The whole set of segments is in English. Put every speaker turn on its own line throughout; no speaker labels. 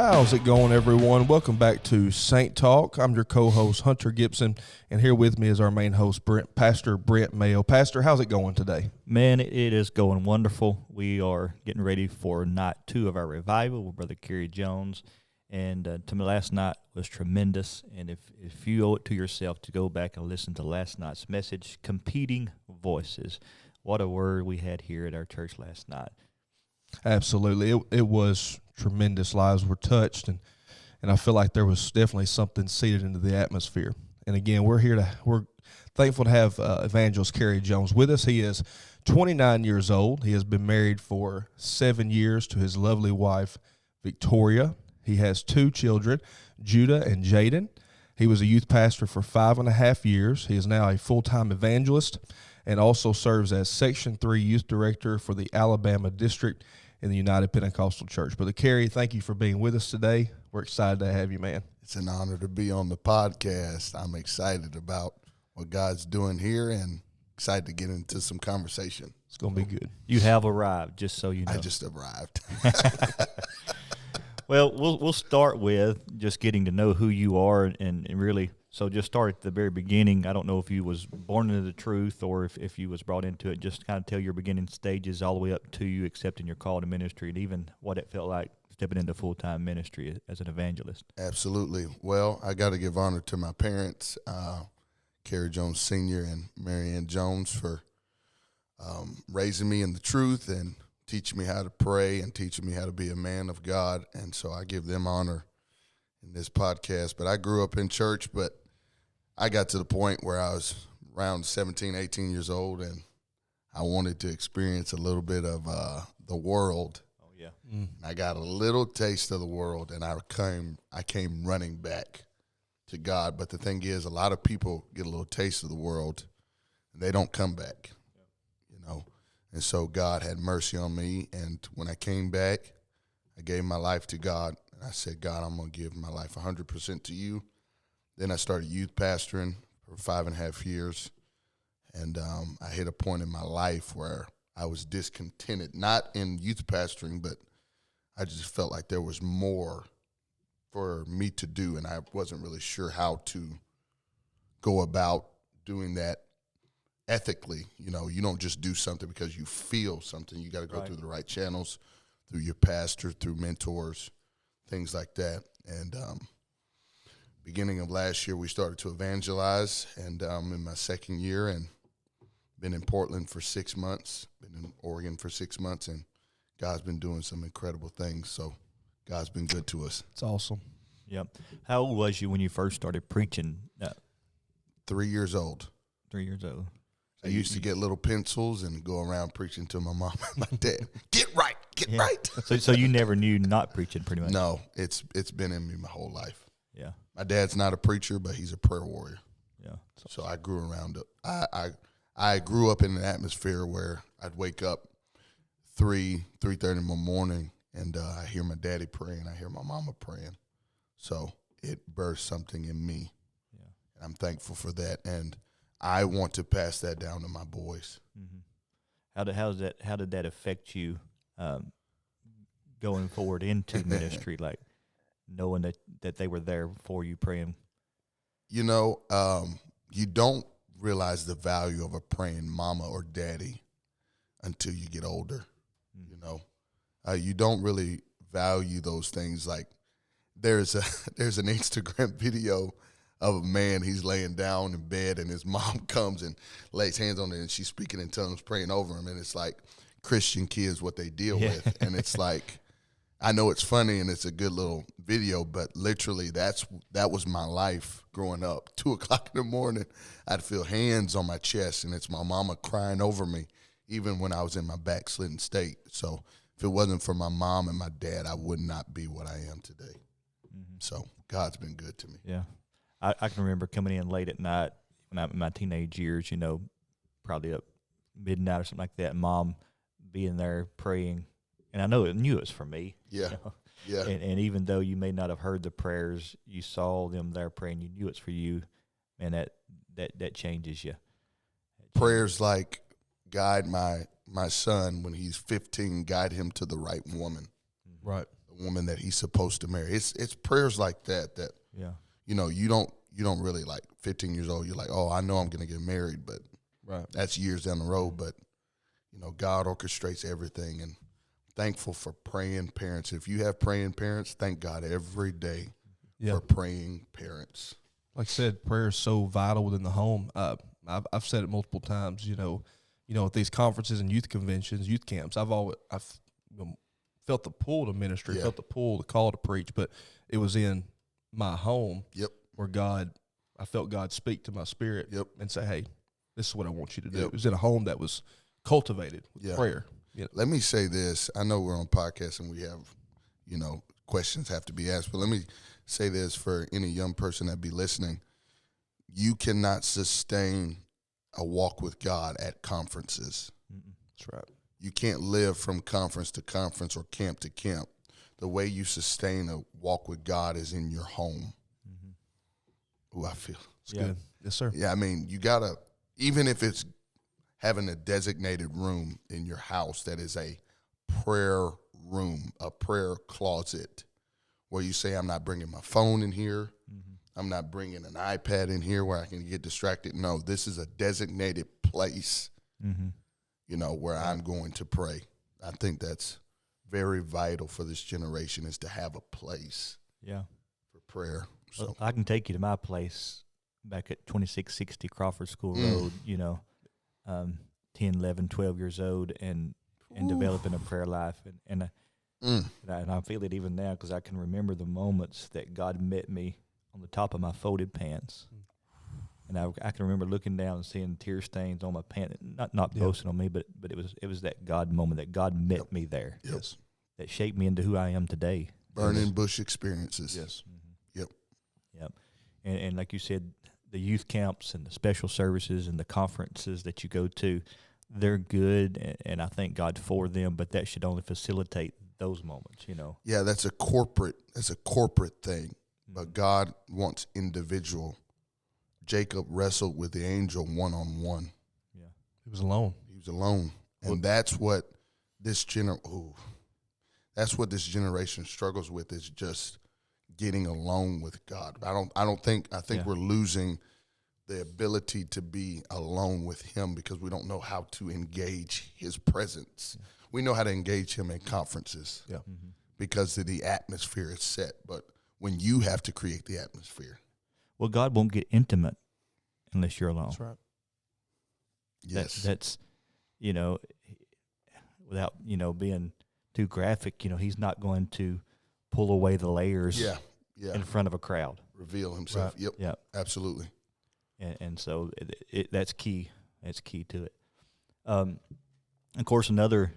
How's it going, everyone? Welcome back to Saint Talk. I'm your co-host, Hunter Gibson, and here with me is our main host, Pastor Brent Mayo. Pastor, how's it going today?
Man, it is going wonderful. We are getting ready for night 2 of our revival with Brother Kerry Jones, and to me, last night was tremendous. And if you owe it to yourself to go back and listen to last night's message, Competing Voices, what a word we had here at our church last night.
Absolutely. It was tremendous. Lives were touched, and I feel like there was definitely something seeded into the atmosphere. And again, we're thankful to have Evangelist Kerry Jones with us. He is 29 years old. He has been married for 7 years to his lovely wife, Victoria. He has 2 children, Judah and Jaden. He was a youth pastor for 5.5 years. He is now a full-time evangelist and also serves as Section 3 Youth Director for the Alabama District in the United Pentecostal Church. Brother Kerry, thank you for being with us today. We're excited to have you, man.
It's an honor to be on the podcast. I'm excited about what God's doing here and excited to get into some conversation.
It's going to be good.
You have arrived, just so you know.
I just arrived.
Well, we'll start with just getting to know who you are and really, so just start at the very beginning. I don't know if you was born into the truth or if you was brought into it. Just kind of tell your beginning stages all the way up to you accepting your call to ministry and even what it felt like stepping into full-time ministry as an evangelist.
Absolutely. Well, I got to give honor to my parents, Kerry Jones Sr. and Mary Ann Jones, for raising me in the truth and teaching me how to pray and teaching me how to be a man of God. And so I give them honor in this podcast. But I grew up in church, but I got to the point where I was around 17, 18 years old, and I wanted to experience a little bit of the world.
Oh, yeah.
I got a little taste of the world, and I came running back to God. But the thing is, a lot of people get a little taste of the world, and they don't come back, you know. And so God had mercy on me, and when I came back, I gave my life to God, and I said, God, I'm going to give my life 100% to you. Then I started youth pastoring for 5.5 years, and I hit a point in my life where I was discontented, not in youth pastoring, but I just felt like there was more for me to do, and I wasn't really sure how to go about doing that ethically. You know, you don't just do something because you feel something. You got to go through the right channels, through your pastor, through mentors, things like that. And beginning of last year, we started to evangelize, and in my second year, and been in Portland for 6 months, been in Oregon for 6 months, and God's been doing some incredible things. So God's been good to us.
It's awesome.
Yep. How old was you when you first started preaching?
3 years old.
3 years old.
I used to get little pencils and go around preaching to my mom and my dad. Get right, get right.
So you never knew not preaching, pretty much.
No, it's been in me my whole life.
Yeah.
My dad's not a preacher, but he's a prayer warrior.
Yeah.
So I grew around it. I grew up in an atmosphere where I'd wake up 3:30 in the morning, and I hear my daddy praying, I hear my mama praying. So it birthed something in me.
Yeah.
And I'm thankful for that, and I want to pass that down to my boys.
Mm-hmm. How did that affect you going forward into ministry, like knowing that they were there for you praying?
You know, you don't realize the value of a praying mama or daddy until you get older. Mm-hmm. You know, you don't really value those things. Like there's an Instagram video of a man, he's laying down in bed, and his mom comes and lays hands on him, and she's speaking in tongues, praying over him, and it's like Christian kids, what they deal with, and it's like, I know it's funny and it's a good little video, but literally that was my life growing up. 2:00 in the morning, I'd feel hands on my chest, and it's my mama crying over me, even when I was in my backslidden state. So if it wasn't for my mom and my dad, I would not be what I am today. Mm-hmm. So God's been good to me.
Yeah. I can remember coming in late at night when I'm in my teenage years, you know, probably up midnight or something like that, Mom being there praying. And I knew it was for me.
Yeah,
you know?
yeah.
And even though you may not have heard the prayers, you saw them there praying, you knew it's for you, and that changes you.
Prayers like guide my son when he's 15, guide him to the right woman.
Right.
The the woman that he's supposed to marry. It's prayers like that
Yeah.
you know, you don't really, like 15 years old, you're like, oh, I know I'm going to get married, but
Right.
that's years down the road. But, you know, God orchestrates everything, and thankful for praying parents. If you have praying parents, thank God every day for praying parents.
Like I said, prayer is so vital within the home. I've said it multiple times. You know, at these conferences and youth conventions, youth camps, I've felt the pull to ministry, felt the pull, the call to preach, but it was in my home.
Yep.
Where I felt God speak to my spirit.
Yep.
And say, hey, this is what I want you to do. It was in a home that was cultivated with prayer.
Let me say this. I know we're on podcast and we have, you know, questions have to be asked, but let me say this for any young person that be listening. You cannot sustain a walk with God at conferences.
That's right.
You can't live from conference to conference or camp to camp. The way you sustain a walk with God is in your home. Ooh, I feel
it's good. Yes, sir.
Yeah, I mean, you gotta, even if it's having a designated room in your house that is a prayer room, a prayer closet, where you say, I'm not bringing my phone in here. I'm not bringing an iPad in here where I can get distracted. No, this is a designated place, you know, where I'm going to pray. I think that's very vital for this generation, is to have a place for prayer. So
Well, I can take you to my place back at 2660 Crawford School Road, you know, 10, 11, 12 years old, and developing a prayer life. And I feel it even now, because I can remember the moments that God met me on the top of my folded pants. And I can remember looking down and seeing tear stains on my pants, not boasting on me, but it was that God moment, that God met me there.
Yes.
That shaped me into who I am today.
Burning bush experiences.
Yes.
Yep. And like you said, the youth camps and the special services and the conferences that you go to, they're good, and I thank God for them, but that should only facilitate those moments, you know.
Yeah, that's a corporate thing, but God wants individual. Jacob wrestled with the angel one-on-one.
Yeah.
He was alone.
And that's what this generation struggles with, is just getting alone with God. I think we're losing the ability to be alone with him because we don't know how to engage his presence. We know how to engage him in conferences because of the atmosphere is set. But when you have to create the atmosphere.
Well, God won't get intimate unless you're alone.
That's right.
Yes.
That's, you know, without, you know, being too graphic, you know, he's not going to pull away the layers in front of a crowd.
Reveal himself.
Right.
Yep. Absolutely.
And so that's key. That's key to it. Of course, another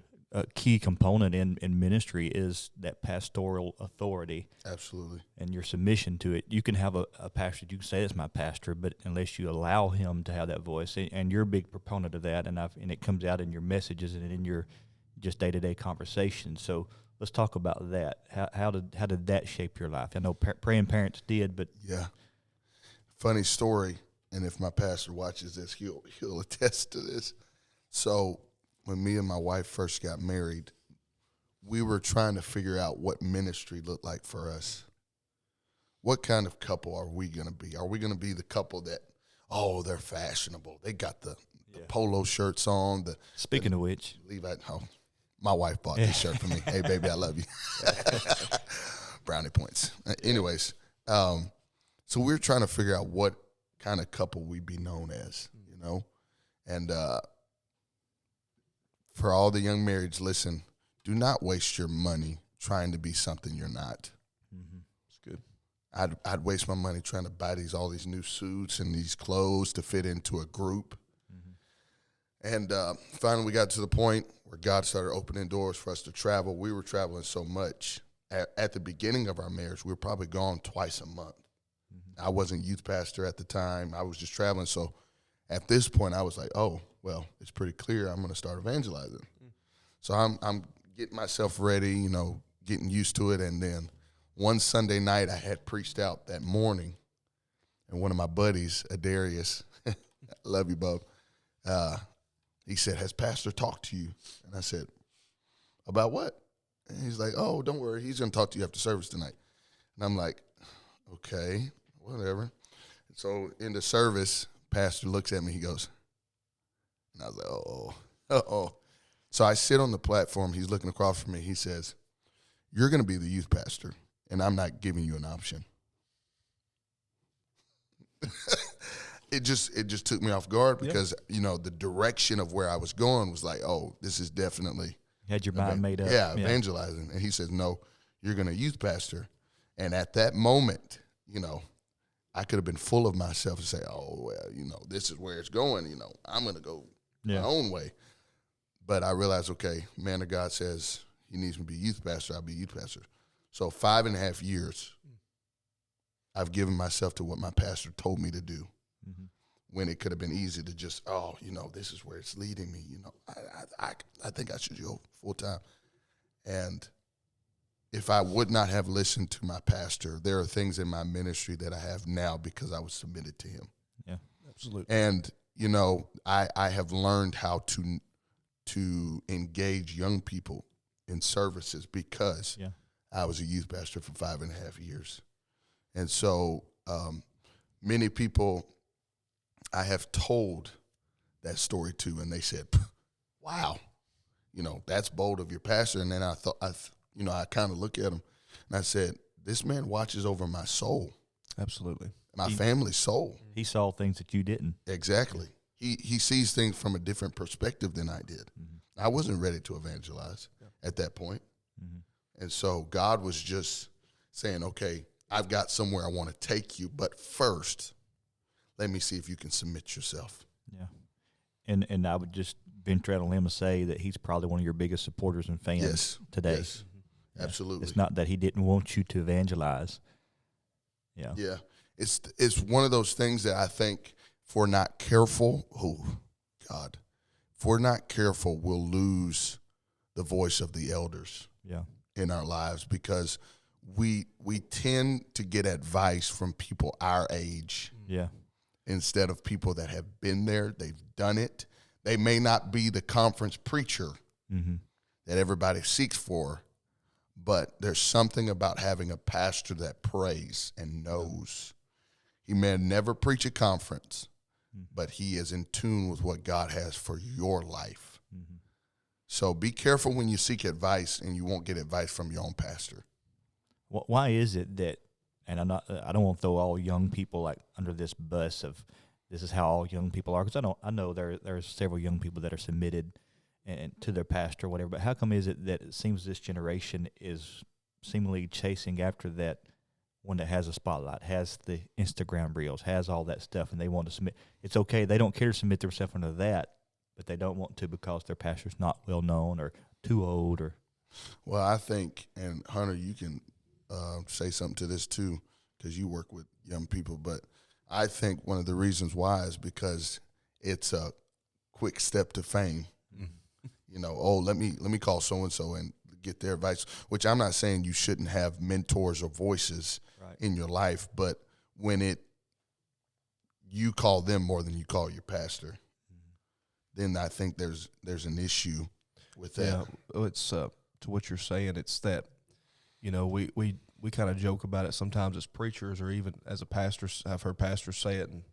key component in ministry is that pastoral authority.
Absolutely.
And your submission to it. You can have a pastor, you can say that's my pastor, but unless you allow him to have that voice, and you're a big proponent of that, and it comes out in your messages and in your just day-to-day conversation. So let's talk about that. How did that shape your life? I know praying parents did, but
yeah, funny story. And if my pastor watches this, he'll attest to this. So when me and my wife first got married, we were trying to figure out what ministry looked like for us. What kind of couple are we going to be? Are we going to be the couple that, oh, they're fashionable, they got the polo shirts on?
Speaking of which,
Levi, my wife bought this shirt for me. Hey, baby, I love you. Brownie points. Anyways, so we're trying to figure out what kind of couple we'd be known as, you know? And for all the young marrieds, listen, do not waste your money trying to be something you're not.
It's good.
I'd waste my money trying to buy all these new suits and these clothes to fit into a group. And finally we got to the point where God started opening doors for us to travel. We were traveling so much. At the beginning of our marriage, we were probably gone twice a month. I wasn't youth pastor at the time. I was just traveling. So at this point, I was like, oh, well, it's pretty clear I'm going to start evangelizing. So I'm getting myself ready, you know, getting used to it. And then one Sunday night, I had preached out that morning. And one of my buddies, Adarius, I love you, bub, he said, has Pastor talked to you? And I said, about what? And he's like, oh, don't worry. He's going to talk to you after service tonight. And I'm like, okay, whatever. So in the service, pastor looks at me. He goes, and I was like, uh-oh. So I sit on the platform. He's looking across from me. He says, you're going to be the youth pastor, and I'm not giving you an option. It just took me off guard because, the direction of where I was going was like, oh, this is definitely.
You had your mind made up.
Yeah, evangelizing. And he says, no, you're going to youth pastor. And at that moment, I could have been full of myself and say, oh, well, this is where it's going. I'm going to go my own way. But I realized, okay, man of God says he needs me to be youth pastor. I'll be youth pastor. So 5.5 years, I've given myself to what my pastor told me to do. Mm-hmm. When it could have been easy to just, this is where it's leading me. I think I should go full time. And if I would not have listened to my pastor, there are things in my ministry that I have now because I was submitted to him.
Yeah,
absolutely.
And, I have learned how to engage young people in services because I was a youth pastor for 5.5 years. And so many people I have told that story to, and they said, wow, that's bold of your pastor. And then I thought, I kind of look at him and I said, this man watches over my soul.
Absolutely.
My family's soul.
He saw things that you didn't.
Exactly. He sees things from a different perspective than I did. Mm-hmm. I wasn't ready to evangelize at that point. Mm-hmm. And so God was just saying, okay, I've got somewhere I want to take you, but first, let me see if you can submit yourself.
Yeah. And I would just venture out on a limb and say that he's probably one of your biggest supporters and fans today.
Yes, absolutely.
It's not that he didn't want you to evangelize. Yeah.
Yeah. It's one of those things that I think if we're not careful, if we're not careful, we'll lose the voice of the elders in our lives because we tend to get advice from people our age.
Yeah.
Instead of people that have been there, they've done it. They may not be the conference preacher that everybody seeks for, but there's something about having a pastor that prays and knows. He may never preach a conference, but he is in tune with what God has for your life. Mm-hmm. So be careful when you seek advice and you won't get advice from your own pastor.
Why is it that, and I don't want to throw all young people like under this bus of this is how all young people are, because I know there's several young people that are submitted and to their pastor or whatever, but how come is it that it seems this generation is seemingly chasing after that one that has a spotlight, has the Instagram reels, has all that stuff, and they want to submit? It's okay, they don't care to submit themselves under that, but they don't want to because their pastor's not well known or too old. Or
well, I think, and Hunter, you can say something to this too, because you work with young people, but I think one of the reasons why is because it's a quick step to fame. Let me call so-and-so and get their advice, which I'm not saying you shouldn't have mentors or voices in your life, but when you call them more than you call your pastor, then I think there's an issue with that.
Yeah, it's to what you're saying, it's that, we kind of joke about it sometimes as preachers or even as a pastor. I've heard pastors say it, and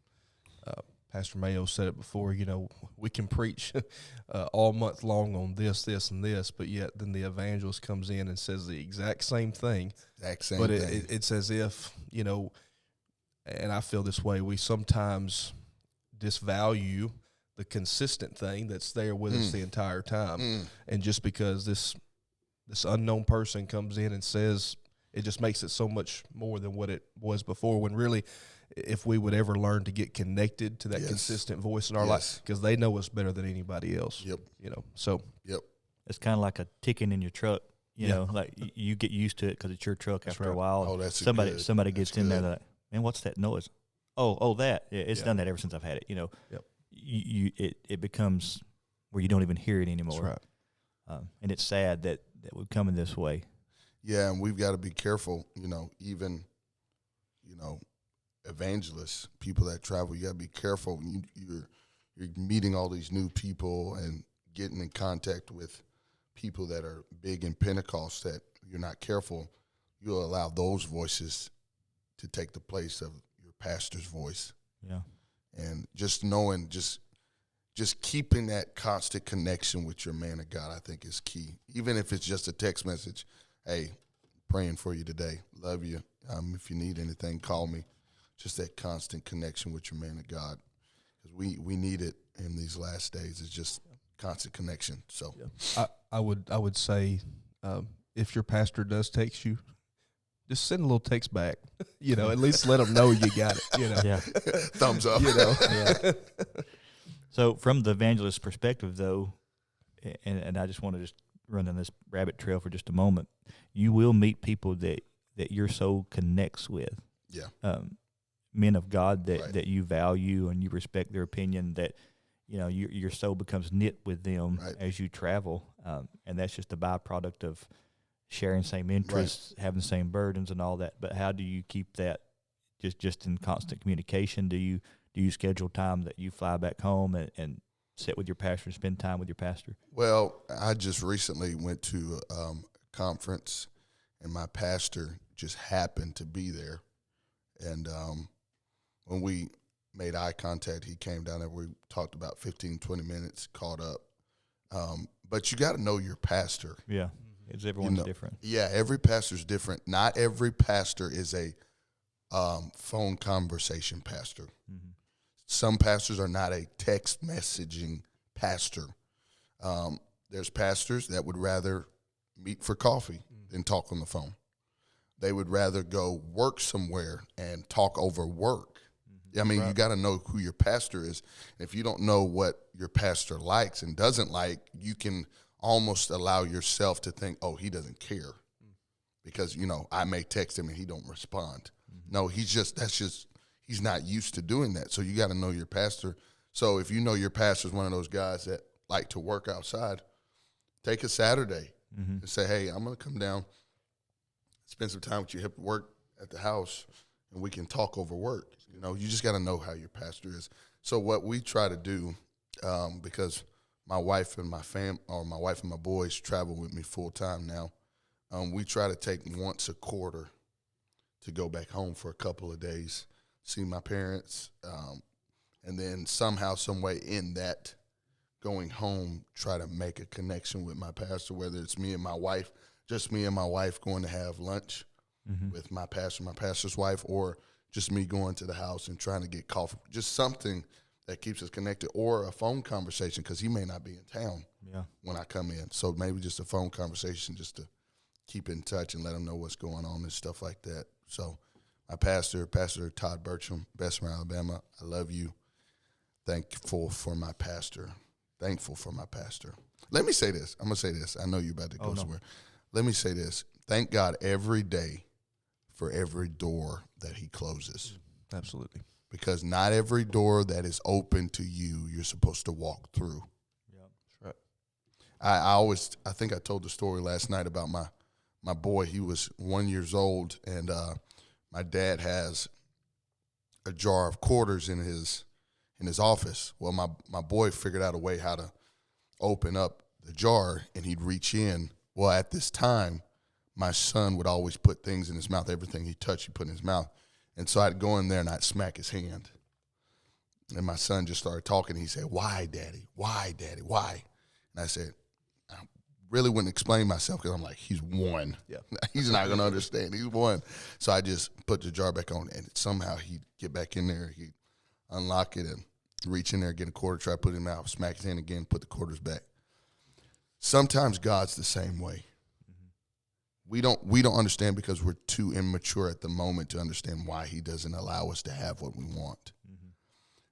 Pastor Mayo said it before, we can preach all month long on this, this, and this, but yet then the evangelist comes in and says the exact same thing. But it's as if, and I feel this way, we sometimes disvalue the consistent thing that's there with us the entire time. And just because this unknown person comes in and says, it just makes it so much more than what it was before, when really, if we would ever learn to get connected to that consistent voice in our life, because they know us better than anybody else.
Yep.
It's kind of like a ticking in your truck. Like you get used to it because it's your truck after a while.
Oh, that's
somebody gets in there like, man, what's that noise? Oh, that. Yeah, it's done that ever since I've had it. It becomes where you don't even hear it anymore.
That's right.
And it's sad that we're coming this way.
Yeah, and we've got to be careful, even, evangelists, people that travel, you got to be careful when you're meeting all these new people and getting in contact with people that are big in Pentecost that you're not careful, you'll allow those voices to take the place of your pastor's voice.
Yeah.
And just knowing, just keeping that constant connection with your man of God, I think is key. Even if it's just a text message, hey, praying for you today, love you. If you need anything, call me. Just that constant connection with your man of God, because we need it in these last days. It's just constant connection. So
I would say if your pastor does text you, just send a little text back. At least let them know you got it.
Yeah.
thumbs up.
Yeah. So from the evangelist perspective, though, and I just want to just run on this rabbit trail for just a moment, you will meet people that your soul connects with.
Yeah.
Men of God
Right.
that you value and you respect their opinion, that your soul becomes knit with them
Right.
as you travel, and that's just a byproduct of sharing same interests, having the same burdens, and all that. But how do you keep that just in constant communication? Do you schedule time that you fly back home and sit with your pastor and spend time with your pastor?
Well, I just recently went to a conference, and my pastor just happened to be there. And when we made eye contact, he came down there. We talked about 15, 20 minutes, caught up. But you got to know your pastor.
Yeah, it's everyone's different.
Yeah, every pastor's different. Not every pastor is a phone conversation pastor.
Mm-hmm.
Some pastors are not a text messaging pastor. There's pastors that would rather meet for coffee than talk on the phone. They would rather go work somewhere and talk over work. I mean,
Right.
You got to know who your pastor is. If you don't know what your pastor likes and doesn't like, you can almost allow yourself to think, oh, he doesn't care because, I may text him and he don't respond. No, he's not used to doing that. So you got to know your pastor. So if you know your pastor is one of those guys that like to work outside, take a Saturday and say, hey, I'm going to come down, spend some time with you at work at the house, and we can talk over work. You just got to know how your pastor is. So what we try to do, because my wife and my boys travel with me full time now, we try to take once a quarter to go back home for a couple of days, see my parents, and then somehow, some way in that going home, try to make a connection with my pastor, whether it's me and my wife, just me and my wife going to have lunch with my pastor's wife, or just me going to the house and trying to get coffee, just something that keeps us connected, or a phone conversation, because he may not be in town when I come in. So maybe just a phone conversation just to keep in touch and let him know what's going on and stuff like that. So my Pastor Todd Burcham, Bessemer, Alabama, I love you. Thankful for my pastor. Let me say this. I'm going to say this. I know you're about to go somewhere. Let me say this. Thank God every day for every door that he closes.
Absolutely.
Because not every door that is open to you, you're supposed to walk through.
Yeah,
That's right.
I think I told the story last night about my boy. He was 1 year old, and my dad has a jar of quarters in his office. Well, my boy figured out a way how to open up the jar, and he'd reach in. Well, at this time, my son would always put things in his mouth. Everything he touched, he put in his mouth. And so I'd go in there and I'd smack his hand. And my son just started talking. He said, "Why, Daddy? Why, Daddy? Why?" And I said, I really wouldn't explain myself because I'm like, he's one.
Yeah.
He's not going to understand. He's one. So I just put the jar back on, and somehow he'd get back in there. He'd unlock it and reach in there, get a quarter, try to put it in his mouth, smack his hand again, put the quarters back. Sometimes God's the same way. We don't understand because we're too immature at the moment to understand why he doesn't allow us to have what we want.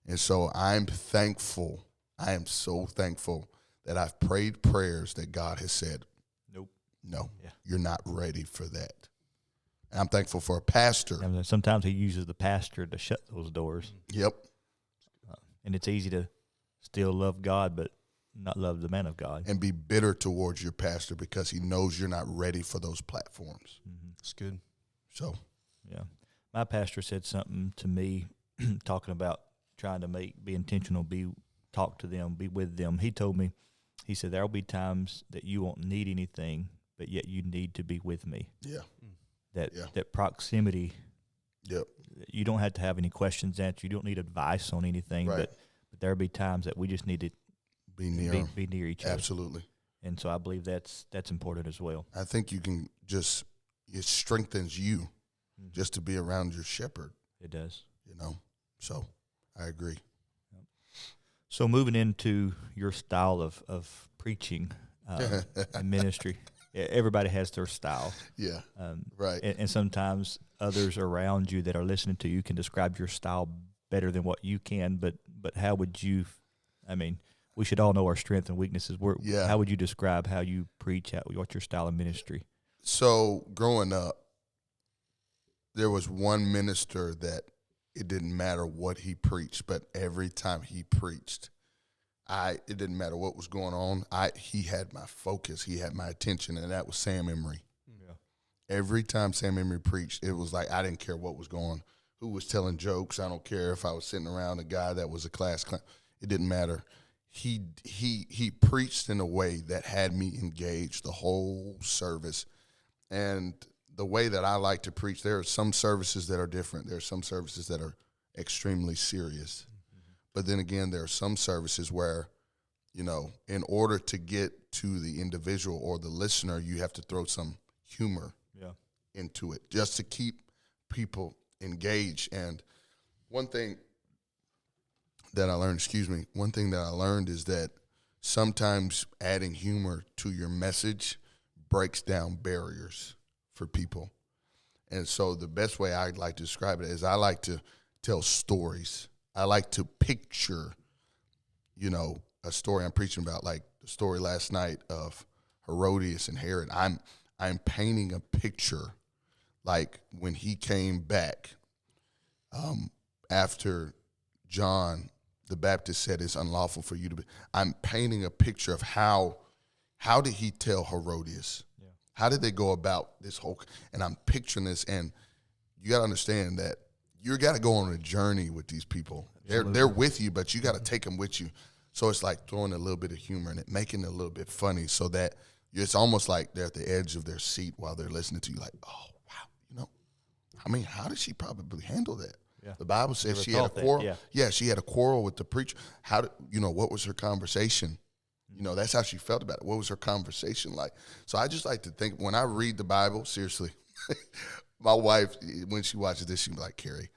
And so I'm thankful. I am so thankful that I've prayed prayers that God has said,
nope,
no,
Yeah.
you're not ready for that. And I'm thankful for a pastor.
And then sometimes he uses the pastor to shut those doors.
Yep.
And it's easy to still love God, but not love the man of God.
And be bitter towards your pastor because he knows you're not ready for those platforms.
It's good.
So,
Yeah. My pastor said something to me talking about trying to be intentional, talk to them, be with them. He told me, he said, there'll be times that you won't need anything, but yet you need to be with me.
Yeah.
That proximity.
Yep.
You don't have to have any questions answered. You don't need advice on anything,
Right.
but there'll be times that we just need to
Be near.
be near each other.
Absolutely.
And so I believe that's important as well.
I think you can it strengthens you just to be around your shepherd,
It does.
So I agree.
So moving into your style of preaching and ministry, everybody has their style.
Yeah. Right.
And sometimes others around you that are listening to you can describe your style better than what you can. But how would you? I mean, we should all know our strengths and weaknesses. How would you describe how you preach? What's your style of ministry?
So growing up, there was one minister that it didn't matter what he preached, but every time he preached, it didn't matter what was going on. He had my focus, he had my attention, and that was Sam Emery. Yeah. Every time Sam Emery preached, it was like I didn't care what was going on, who was telling jokes. I don't care if I was sitting around a guy that was a class clown. It didn't matter. He preached in a way that had me engaged the whole service. And the way that I like to preach, there are some services that are different. There are some services that are extremely serious. Mm-hmm. But then again, there are some services where, in order to get to the individual or the listener, you have to throw some humor into it just to keep people engaged. And one thing that I learned is that sometimes adding humor to your message breaks down barriers for people. And so the best way I'd like to describe it is I like to tell stories. I like to picture, a story I'm preaching about, like the story last night of Herodias and Herod. I'm painting a picture like when he came back after John the Baptist said it's unlawful for you to be. I'm painting a picture of how did he tell Herodias? Yeah. How did they go about this whole, and I'm picturing this, and you got to understand that you got to go on a journey with these people. They're with you, but you got to take them with you. So it's like throwing a little bit of humor in it, making it a little bit funny so that it's almost like they're at the edge of their seat while they're listening to you, like, oh, wow, how did she probably handle that? Yeah. The Bible says she had a quarrel. Yeah, she had a quarrel with the preacher. What was her conversation? That's how she felt about it. What was her conversation like? So I just like to think, when I read the Bible, seriously, my wife, when she watches this, she'll be like, Kerry,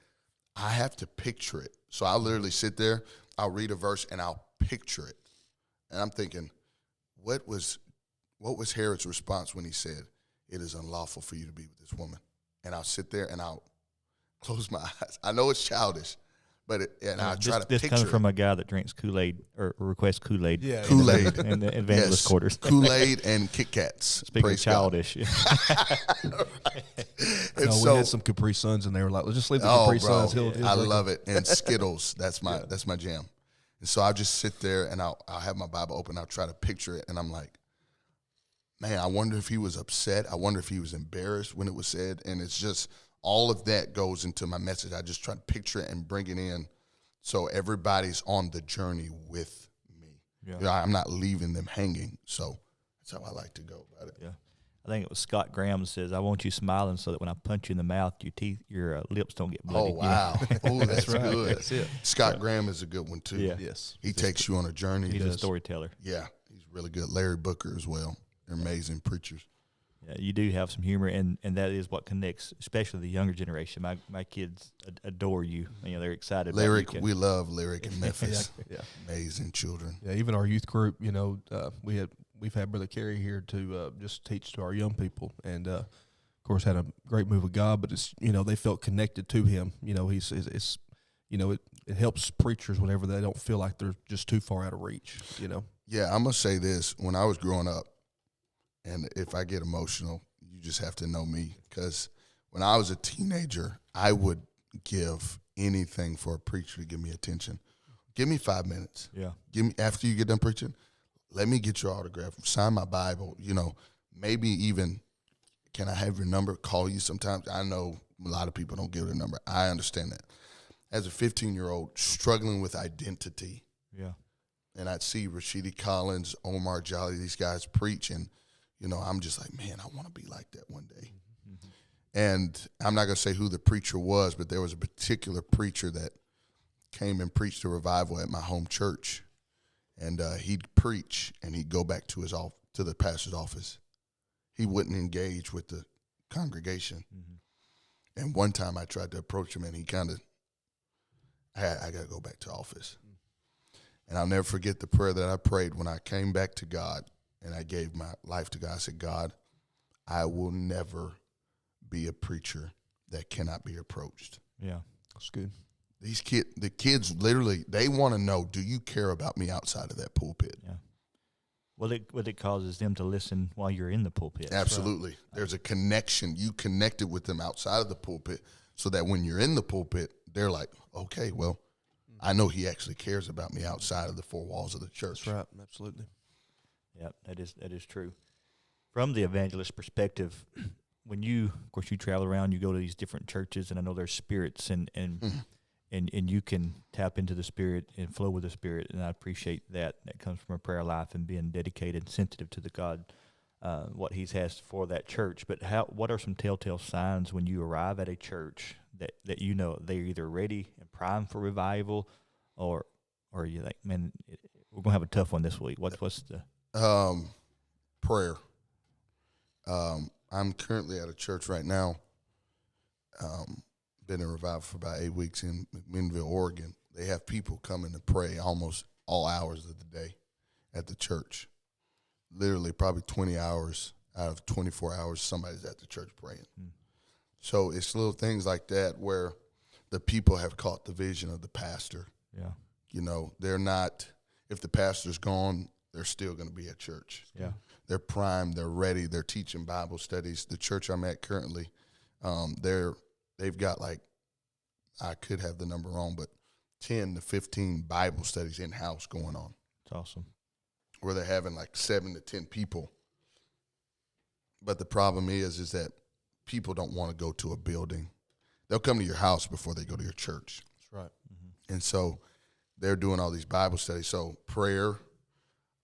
I have to picture it. So I'll literally sit there, I'll read a verse, and I'll picture it. And I'm thinking, what was Herod's response when he said, it is unlawful for you to be with this woman? And I'll sit there and I'll close my eyes. I know it's childish, but I try to picture
this coming from a guy that drinks Kool-Aid or requests Kool-Aid.
Yeah, Kool-Aid
in the evangelist quarters.
Kool-Aid and Kit Kats.
Speaking of childish.
We
had some Capri Suns and they were like, let's just leave the Capri Suns.
I love it. And Skittles, that's my jam. And so I'll just sit there and I'll have my Bible open. I'll try to picture it. And I'm like, man, I wonder if he was upset. I wonder if he was embarrassed when it was said. And it's just, all of that goes into my message. I just try to picture it and bring it in so everybody's on the journey with me. Yeah. I'm not leaving them hanging. So that's how I like to go about it.
Yeah. I think it was Scott Graham says, I want you smiling so that when I punch you in the mouth, your lips don't get bloody.
Oh, wow. Oh, that's
right.
good.
That's it.
Scott Graham is a good one, too.
Yeah.
Yes.
He takes you on a journey.
He's a storyteller.
Yeah. He's really good. Larry Booker as well. They're amazing preachers.
Yeah, you do have some humor, and that is what connects, especially the younger generation. My kids adore you. They're excited.
Lyric, we love Lyric in Memphis. Yeah. Amazing children.
Yeah, even our youth group, we've had Brother Kerry here to just teach to our young people, and of course had a great move of God. But it's they felt connected to him. It helps preachers whenever they don't feel like they're just too far out of reach.
Yeah, I'm gonna say this: when I was growing up. And if I get emotional, you just have to know me. Because when I was a teenager, I would give anything for a preacher to give me attention. Give me 5 minutes. Yeah. After you get done preaching, let me get your autograph, sign my Bible. Maybe even, can I have your number? Call you sometimes. I know a lot of people don't give their number. I understand that. As a 15-year-old struggling with identity, and I'd see Rashidi Collins, Omar Jolly, these guys preach, and, I'm just like, man, I want to be like that one day. Mm-hmm. And I'm not going to say who the preacher was, but there was a particular preacher that came and preached a revival at my home church, and he'd preach, and he'd go back to to the pastor's office. He wouldn't engage with the congregation. Mm-hmm. And one time I tried to approach him, and he kind of, I got to go back to office. And I'll never forget the prayer that I prayed when I came back to God and I gave my life to God. I said, God, I will never be a preacher that cannot be approached.
Yeah,
that's good.
The kids literally, they want to know, do you care about me outside of that pulpit?
Yeah. Well, it causes them to listen while you're in the pulpit.
Absolutely. Right. There's a connection. You connected with them outside of the pulpit so that when you're in the pulpit, they're like, okay, well, I know he actually cares about me outside of the four walls of the church.
That's right. Absolutely.
Yeah, that is true. From the evangelist perspective, when you travel around, you go to these different churches, and I know there's spirits, and you can tap into the Spirit and flow with the Spirit, and I appreciate that. That comes from a prayer life and being dedicated and sensitive to the God, what He has for that church. But what are some telltale signs when you arrive at a church that you know they're either ready and primed for revival, or you're like, man, we're gonna have a tough one this week? What's the
prayer? I'm currently at a church right now. Been in revival for about 8 weeks in McMinnville, Oregon. They have people coming to pray almost all hours of the day at the church. Literally, probably 20 hours out of 24 hours, somebody's at the church praying. So it's little things like that where the people have caught the vision of the pastor. Yeah. They're not, if the pastor's gone, they're still going to be at church.
Yeah.
They're primed, they're ready, they're teaching Bible studies. The church I'm at currently, they've got, like, I could have the number wrong, but 10 to 15 Bible studies in-house going on.
It's awesome.
Where they're having like 7 to 10 people. But the problem is that people don't want to go to a building. They'll come to your house before they go to your church.
That's right.
Mm-hmm. And so they're doing all these Bible studies. So prayer,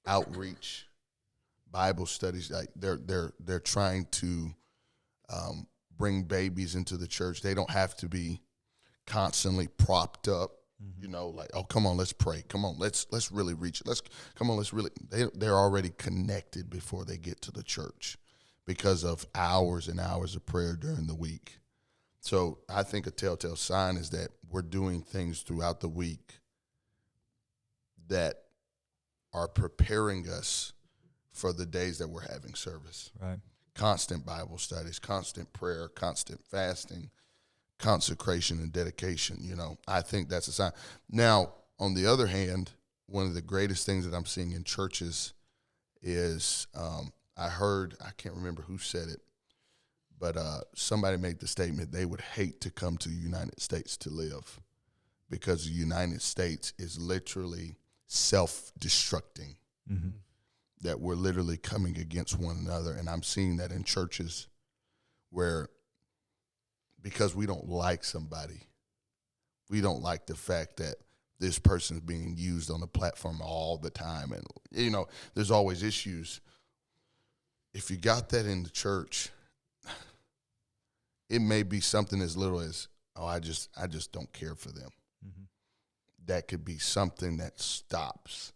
outreach, Bible studies, like they're trying to bring babies into the church. They don't have to be constantly propped up, like, oh, come on, let's pray. Come on, let's really reach it. They're already connected before they get to the church because of hours and hours of prayer during the week. So I think a telltale sign is that we're doing things throughout the week that are preparing us for the days that we're having service.
Right.
Constant Bible studies, constant prayer, constant fasting, consecration and dedication. I think that's a sign. Now, on the other hand, one of the greatest things that I'm seeing in churches is I can't remember who said it, but somebody made the statement they would hate to come to the United States to live because the United States is literally self-destructing. Mm-hmm. That we're literally coming against one another. And I'm seeing that in churches where, because we don't like somebody, we don't like the fact that this person is being used on the platform all the time. And, there's always issues. If you got that in the church, it may be something as little as, oh, I just don't care for them. Mm-hmm. That could be something that stops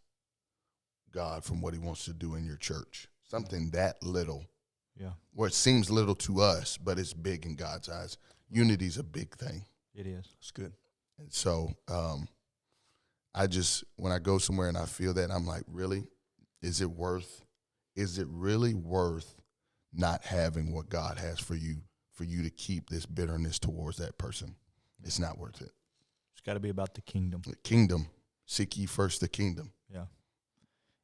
God from what He wants to do in your church. Something that little.
Yeah.
Where it seems little to us, but it's big in God's eyes. Unity's a big thing.
It is.
It's good.
And so when I go somewhere and I feel that, I'm like, really? Is it really worth not having what God has for you to keep this bitterness towards that person? It's not worth it.
It's got to be about the kingdom.
The kingdom. Seek ye first the kingdom.
Yeah.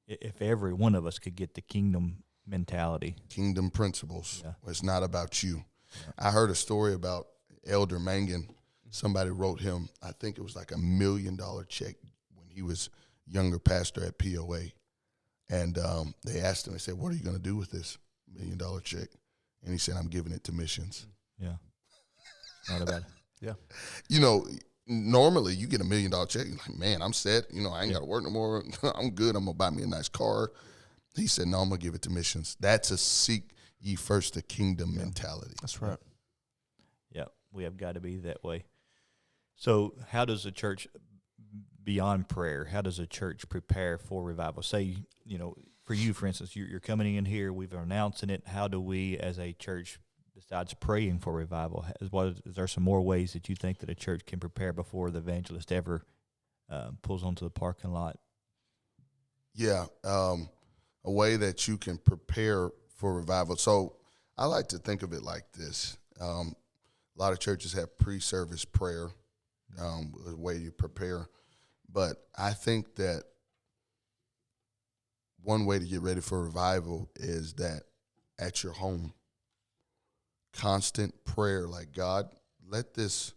If every one of us could get the kingdom mentality.
Kingdom principles.
Yeah.
It's not about you.
Yeah.
I heard a story about Elder Mangan. Somebody wrote him, I think it was like $1 million check when he was younger pastor at POA. And they asked him, they said, what are you going to do with this $1 million check? And he said, I'm giving it to missions.
Yeah. Not about it.
Yeah.
normally you get $1 million check. You're like, man, I'm set. I ain't got to work no more. I'm good. I'm going to buy me a nice car. He said, no, I'm going to give it to missions. That's a seek ye first the kingdom mentality.
That's right.
Yeah, we have got to be that way. So how does a church, beyond prayer, how does a church prepare for revival? Say, for you, for instance, you're coming in here, we've announcing it. How do we as a church, besides praying for revival, is there some more ways that you think that a church can prepare before the evangelist ever pulls onto the parking lot?
Yeah, a way that you can prepare for revival. So I like to think of it like this. A lot of churches have pre-service prayer, the way you prepare. But I think that one way to get ready for revival is that at your home, constant prayer, like, God, let this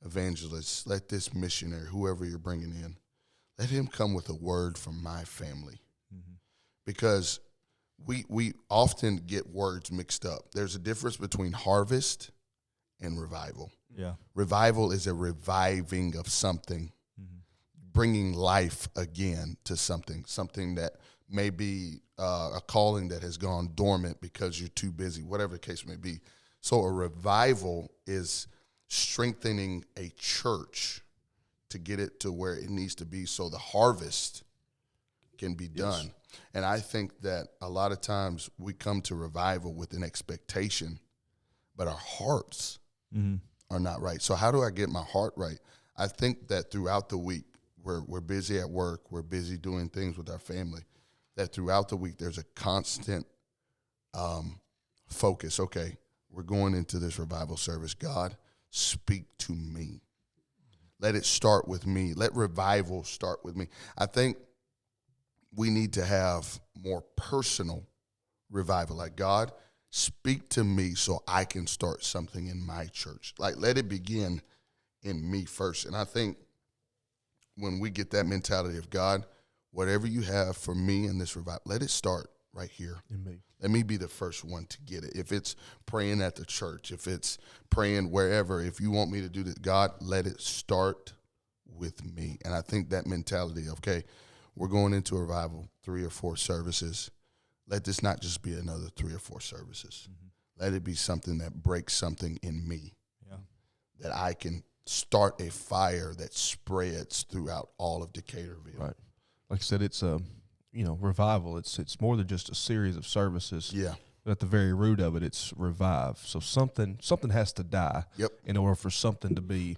evangelist, let this missionary, whoever you're bringing in, let him come with a word from my family. Mm-hmm. Because we often get words mixed up. There's a difference between harvest and revival.
Yeah.
Revival is a reviving of something, bringing life again to something that may be a calling that has gone dormant because you're too busy, whatever the case may be. So a revival is strengthening a church to get it to where it needs to be so the harvest can be done. Yes. And I think that a lot of times we come to revival with an expectation, but our hearts are not right. So how do I get my heart right? I think that throughout the week, we're busy at work, we're busy doing things with our family, that throughout the week there's a constant focus. Okay, we're going into this revival service. God, speak to me. Let it start with me. Let revival start with me. I think we need to have more personal revival. Like, God, speak to me so I can start something in my church. Like, let it begin in me first. And I think when we get that mentality of, God, whatever you have for me in this revival, let it start right here. In me. Let me be the first one to get it. If it's praying at the church, if it's praying wherever, if you want me to do that, God, let it start with me. And I think that mentality of, okay, we're going into a revival, 3 or 4 services. Let this not just be another 3 or 4 services. Mm-hmm. Let it be something that breaks something in me, that I can start a fire that spreads throughout all of Decaturville.
Right. Like I said, it's revival. It's more than just a series of services.
Yeah.
But at the very root of it, it's revive. So something has to die in order for something to be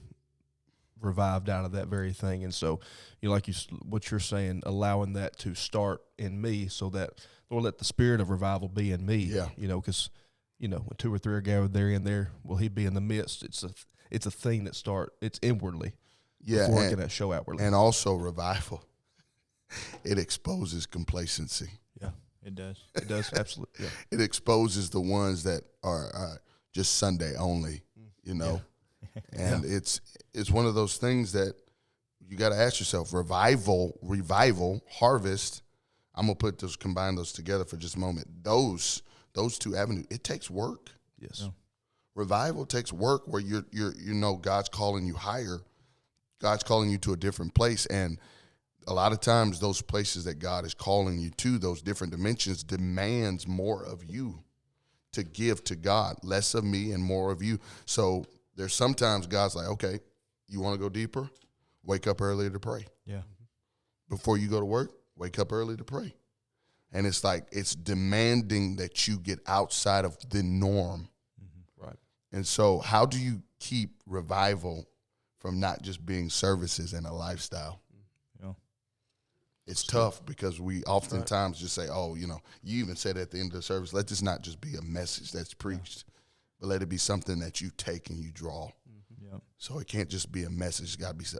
revived out of that very thing. And so, what you're saying, allowing that to start in me, so that Lord, let the spirit of revival be in me.
Yeah.
Because when 2 or 3 are gathered there, will He be in the midst? It's a thing that it's inwardly. Before it can show outwardly.
And also revival, it exposes complacency.
Yeah, it does.
It does, absolutely. Yeah.
It exposes the ones that are just Sunday only, And it's one of those things that you got to ask yourself, revival, harvest. I'm going to combine those together for just a moment. Those 2 avenues, it takes work.
Yes.
Yeah.
Revival takes work where God's calling you higher. God's calling you to a different place. And a lot of times those places that God is calling you to, those different dimensions, demands more of you to give to God, less of me and more of you. So there's sometimes God's like, okay, you want to go deeper? Wake up early to pray.
Yeah.
Before you go to work, wake up early to pray. And it's like, it's demanding that you get outside of the norm.
Mm-hmm. Right.
And so how do you keep revival from not just being services and a lifestyle?
Yeah.
It's tough because we oftentimes just say, you even said at the end of the service, let this not just be a message that's preached, but let it be something that you take and you draw.
Mm-hmm. Yeah.
So it can't just be a message.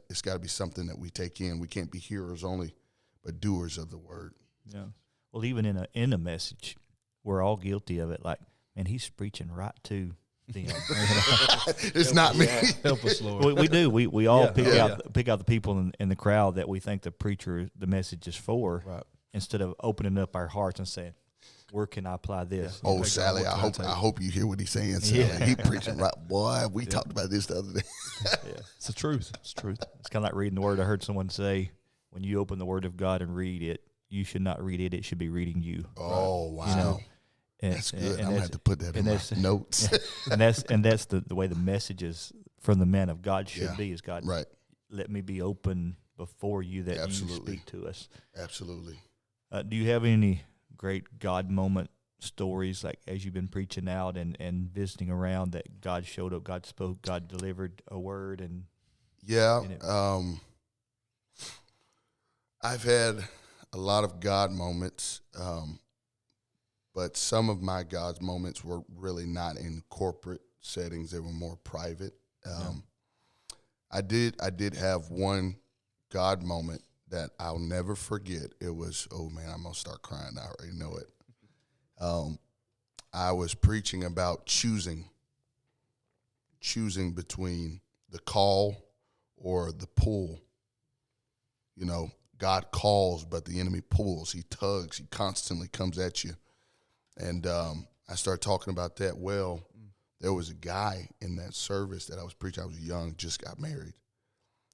It's got to be something that we take in. We can't be hearers only, but doers of the word.
Yeah. Well, even in a message, we're all guilty of it. Like, man, he's preaching right to them.
It's not me.
Help us, Lord.
We do. We all pick out the people in the crowd that we think the message is for,
right,
instead of opening up our hearts and saying, Where can I apply this?
Oh,
Okay,
Sally,
God,
I
I
hope you hear what he's saying, Sally.
Yeah.
He preaching right. Boy, we talked about this the other day.
Yeah.
It's the truth. It's the truth.
It's kind of like reading the Word. I heard someone say, when you open the Word of God and read it, you should not read it. It should be reading you.
Oh, wow.
You know,
That's good. I'm going to
that's-
have to put that in
and
my
that's-
notes.
and that's the way the messages from the man of God should
Yeah.
be. Is God,
Right.
let me be open before you that
Absolutely.
you speak to us.
Absolutely.
Do you have any great God moment stories, like as you've been preaching out and visiting around, that God showed up, God spoke, God delivered a word? And
Yeah.
in it?
I've had a lot of God moments, but some of my God's moments were really not in corporate settings. They were more private. I did have one God moment that I'll never forget. It was, oh man, I'm gonna start crying. I already know it. I was preaching about choosing between the call or the pull. You know, God calls, but the enemy pulls. He tugs. He constantly comes at you. And I started talking about that. Well, there was a guy in that service that I was preaching. I was young, just got married.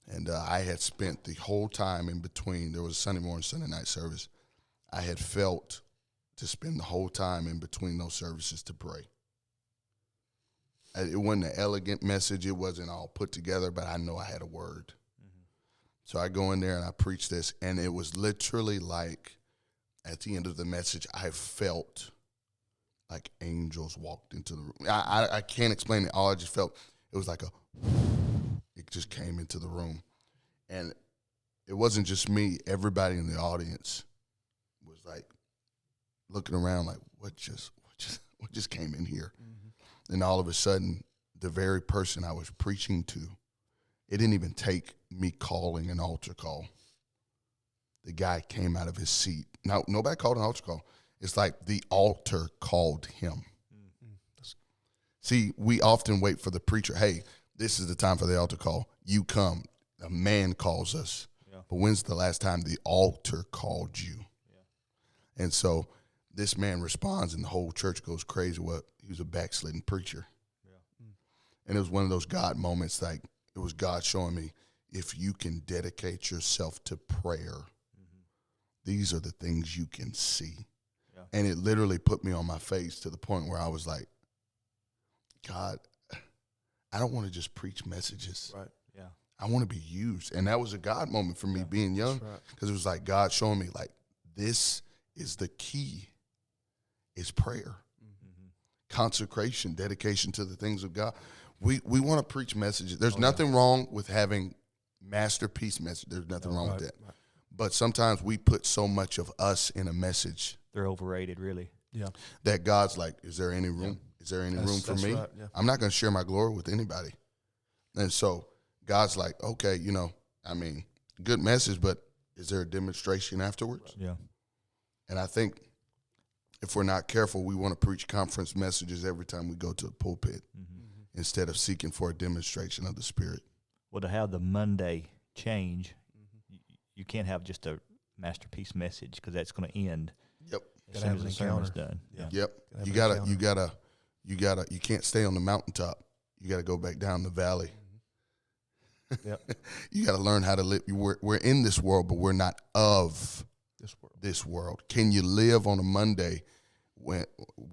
And I had spent the whole time in between. There was a Sunday morning, Sunday night service. I had felt to spend the whole time in between those services to pray. It wasn't an elegant message. It wasn't all put together, but I know I had a word. Mm-hmm. So I go in there and I preach this, and it was literally like at the end of the message, I felt like angels walked into the room. I can't explain it. All I just felt, it was like it just came into the room. And it wasn't just me. Everybody in the audience was like looking around like, what just came in here? Mm-hmm. And all of a sudden, the very person I was preaching to, it didn't even take me calling an altar call. The guy came out of his seat. Now, nobody called an altar call. It's like the altar called him. Mm-hmm. See, we often wait for the preacher. Hey, this is the time for the altar call. You come. A man calls us. Yeah. But when's the last time the altar called you? Yeah. And so this man responds, and the whole church goes crazy. Well, he was a backslidden preacher. Yeah. And it was one of those God moments, like it was God showing me, if you can dedicate yourself to prayer, these are the things you can see. Yeah. And it literally put me on my face to the point where I was like, God, I don't want to just preach messages.
Right.
Yeah.
I want to be used. And that was a God moment for me being young, because it was like God showing me, like, this is the key, is prayer. Mm-hmm. Consecration, dedication to the things of God. We want to preach messages. There's nothing wrong with having masterpiece message. There's nothing wrong with that. Right. But sometimes we put so much of us in a message.
They're overrated, really. Yeah.
That God's like, is there any room? Yeah. Is there any room for me? Right, yeah. I'm not going to share my glory with anybody. And so God's like, okay, good message, but is there a demonstration afterwards? Yeah. And I think if we're not careful, we want to preach conference messages every time we go to the pulpit, instead of seeking for a demonstration of the Spirit.
Well, to have the Monday change, you can't have just a masterpiece message, because that's going to end.
Yep.
As soon as the sermon's done.
Yeah. Yep. You can't stay on the mountaintop. You got to go back down the valley. Yep. You got to learn how to live. We're in this world, but we're not of this world. Can you live on a Monday